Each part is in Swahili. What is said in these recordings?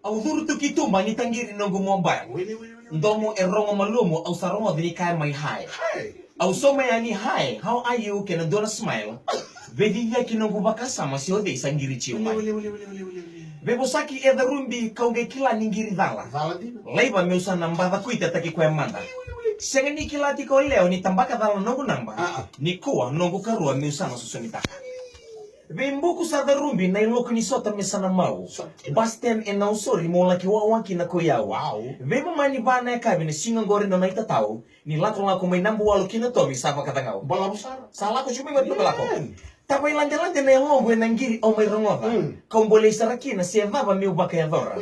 Au duru tu kitu mani tangiri nongu mobile. Ndomo erongo malumo au sarongo dini kaya mai hai. Au soma yani hi, how are you? Kena dona smile. Vedi ya kinongu baka sama si ode sangiri chiu mai. Bebo saki eda rumbi kaunge kila ningiri dala. Leiba meusa nambada kuita taki kwe manda. Senga ni kila tiko leo ni tambaka dala nongu namba. Ni kuwa nongu karua meusa na susumitaka. Vimbuku sa darumbi na iloko ni sota mesana mau. Basten e na usori mo laki wawanki na koyao. Vemo mani bana e kabine singa ngore na naita tau. Ni lako may nambu walo kina tomi sapa katangao. Balabusara. Sala ko chumi ngot balako. Tapay lande na ilongo e nangiri o may rongota. Kaumbole sarakina siya vava mi ubaka ya dhora.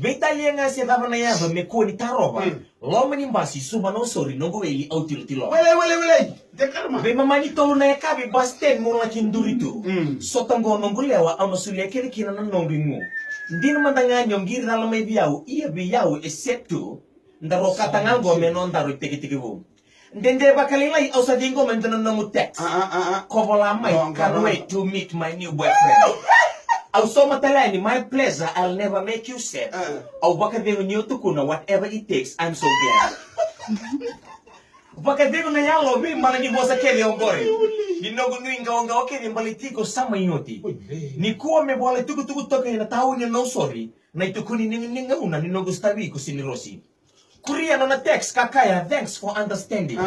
Veitalia nga siya vava na yado me kuwa ni taroba. Loma ni mbasi suba na usori nongo eli au tilo. Wele. Vema mani tolo na yakabi basten mo laki nduritu. Sotango nongulewa au nasulia kiri kina na nongingu. Ndino mandanga nyongiri na lamay biyao, iya biyao excepto ndaro katangango menon ndaro tiki-tiki-bu. Ndende bakalilay au sa dingo mendano namu text. Kobola may can't wait to meet my new boyfriend. Au so matalani, my pleasure, I'll never make you sad. Au baka dingo niyo tukuna, whatever it takes, I'm so glad. Baka dingo na yalo, mi malagi bosa keli ongori. Ninogo nuinga onga oke ni mbalitiko sama inoti. Ni kuwa mebwale tuku toke na tau niya no sorry. Na itukuni ninga una ninogo stawi ko sinirosi. Korea no na text kakaya, thanks for understanding.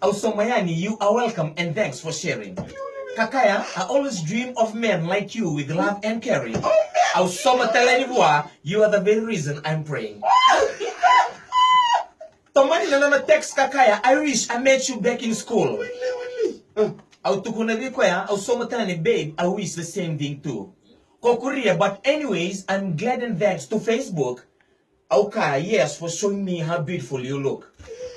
Also mayani, you are welcome and thanks for sharing. Kakaya, I always dream of men like you with love and caring. Also matalani bua, you are the very reason I'm praying. Tomani na text kakaya, I wish I met you back in school. Au tukunabi ko ya, au somatani babe, I wish the same thing too. Ko Korea, but anyways, I'm glad and thanks to Facebook. Okay, yes, for showing me how beautiful you look.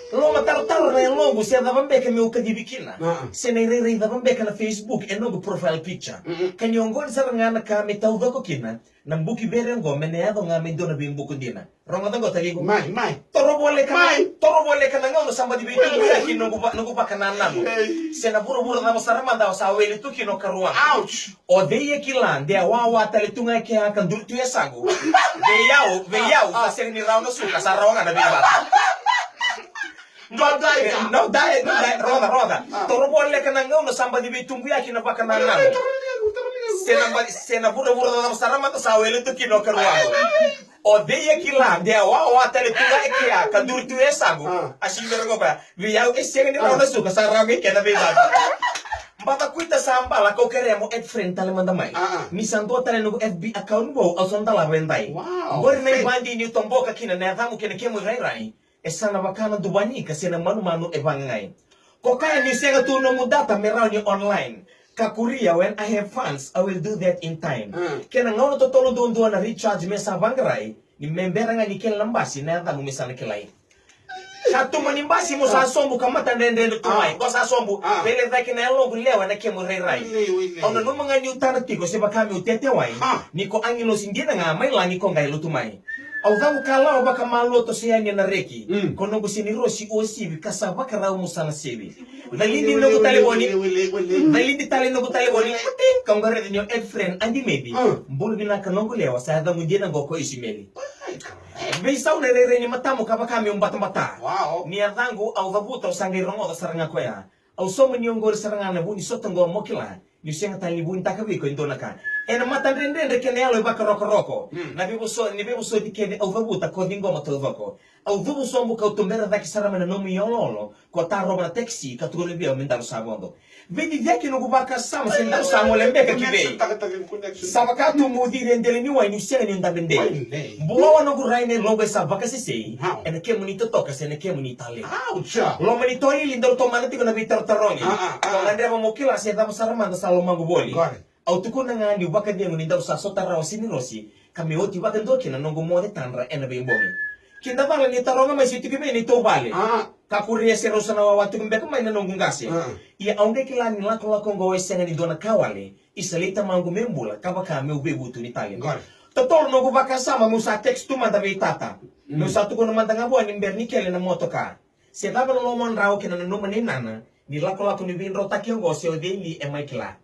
Loma taro na yung logo siya dabambeka may ukadibikina. Sinairay dabambeka na Facebook and no profile picture. Kanyongon sa nga nakami tawdo ko kina, nang buki bereng go meneyado nga may doon na bimbuko dina. Ramadan go tagi ko. Mai. Toro bole ka na nga no samba di bitu ya nungu pa kanan mo. Senaburo na mo sa Ramadan sa aweli tu kino karuan. Ouch. O de killan de wawa talitunga kaya kan dultu ya sago. Veyao sa ni raw na suka sa raw nga na bibata. No, roda. Toro bole ka na nga no samba di bitu ya kino pa kanan na. Senaburo na mo sa Ramadan sa aweli tu kino karuan. O de killan de wawa talitunga kaya kan dultu ya sago. Asin bergo pa. Veyao ni raw na suka sa raw nga na bibata. Bata kuita sambala kau keremo add friend tale mandamai. Misanto tale nugo FB account mo au santala vendai. Gori na bandi ni tomboka kina na tamu kina kemu rai. Esana bakana dubani kasena manu ebangai. Kokaya ni sega tu no mudata merau ni online. Kakuria when I have funds I will do that in time. Kena ngono totolo doon na recharge mesa bangrai ni membera nga ni ken lambasi na tamu mesana kelai. Satu manimbasi mo sa sombu kamata ndende tumai ko sa sombu pele daki na longo lewa na kemo rai. Ono no mga ni utana tiko se bakami utete wai niko angilo sindina nga mai langi ko ngai lutumai. Au damu kala baka malo to siya ni na reki kono go sinirosi o sibi kasaba kara mo sana sibi. Dalindi no go taleboni. Dalindi tale no go taleboni. Kung gare dinyo ed friend andi maybe. Mbulu na kanongo lewa sa damu ndina go ko isimeli. Beisau na rere ni matamu kabakami umbata-bata. Ni adhangu au dhabuta usangai rongo saranga kwea. Au somo ni ongori saranga na buni sotango mokila. Ni usenga tali buni takabiko indonaka. Ena mata ndende kene alo ibaka roko. Na bibu so dikene au dhabuta kodingo matodhoko. Au dhubu sombu kautumbera dhaki sarama na nomu yololo. Kwa taro na teksi katugole bia umendaru sabondo. Vedi vyaki nugubaka sama sendaru samo lembeka kibei. Sabakatu mudire ndele niwa inusenga ni undabende. Buawa nungu raine logo esa vaka sisei. Ene kemu ni totoka se ene kemu ni tale. Loma ni toi lindaru tomana tiko na vitaro taroni. Kongandrema mokila se dhamu saramanda sa lomangu boli. Au tukuna nga ni waka dia ngunindaru sa sotara wa sinirosi. Kami oti waka ndoki na nungu mode tanra ena bimbongi. Kinda bala ni taronga mai situ kibe ni to bale. Kakuria se rosana wa watu mbeka mai na nungu ngase. Ia aunde kila ni lako ngo wesenga ni dona kawale. Isalita mangu membula kabaka me ubebutu ni tali. Totoro no baka sama musa text tu manda beitata. Musa tu kono manda ngabo ni bernikele na motoka. Se dava no lomon rao kina no numa ni nana. Ni lako ni bin rota ki ngo se odeli e mai kila.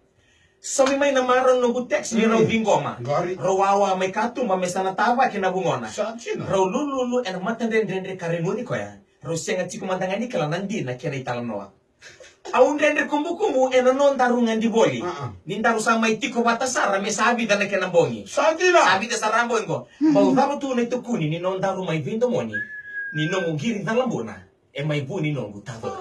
Somi may namaron no teks ni raw bingoma. Gari. Rawawa may katum ba may sana tawa kinabungona. Sachina. Raw lulu en matandendre karenuni ko ya. Raw senga tikumandangani kala nandi na kena italanoa. Aundendre kumbukumbu non tarungan di boli. Nindaru sama itiko batasara me sabi dana kena bongi. Sachina. Sabi da sarambo ngo. Bau daru tu ne tukuni ni non daru mai vindo moni. Ni no mugiri dalambona. E mai buni no gutado.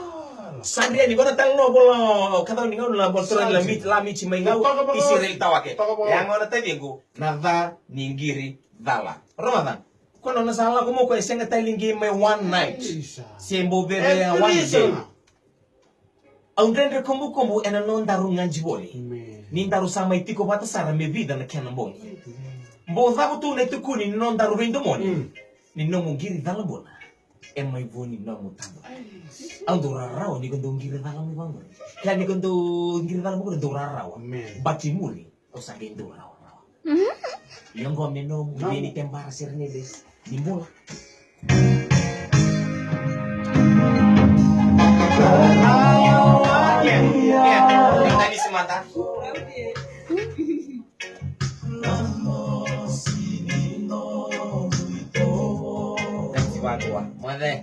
Sandria ni gona talo bolo kata ni ngau la boltora la michi mai ngau isirel tawake. Yang ngona tadi ngo nada ningiri dala. Ramadan. Kono na sala ko mo ko esenga tailingi mai one night. Sembo bebe one day. Aundendre kumbu non daru nganjiboli. Ni daru sama itiko batasara me vida na kenamboni. Mbo daru tu ne tukuni ni non daru vindo moni. Ni no mugiri dala bona. E mai boni na mutado. Andora rawa ni kondo ngiri dalam mi bangun. Ya ni kondo ngiri dalam ko ndora rawa. Bati muli o sabe ndora rawa. Yang go meno ni tembara serneles ni mula. Ya, tadi semata. Wagwa, mother.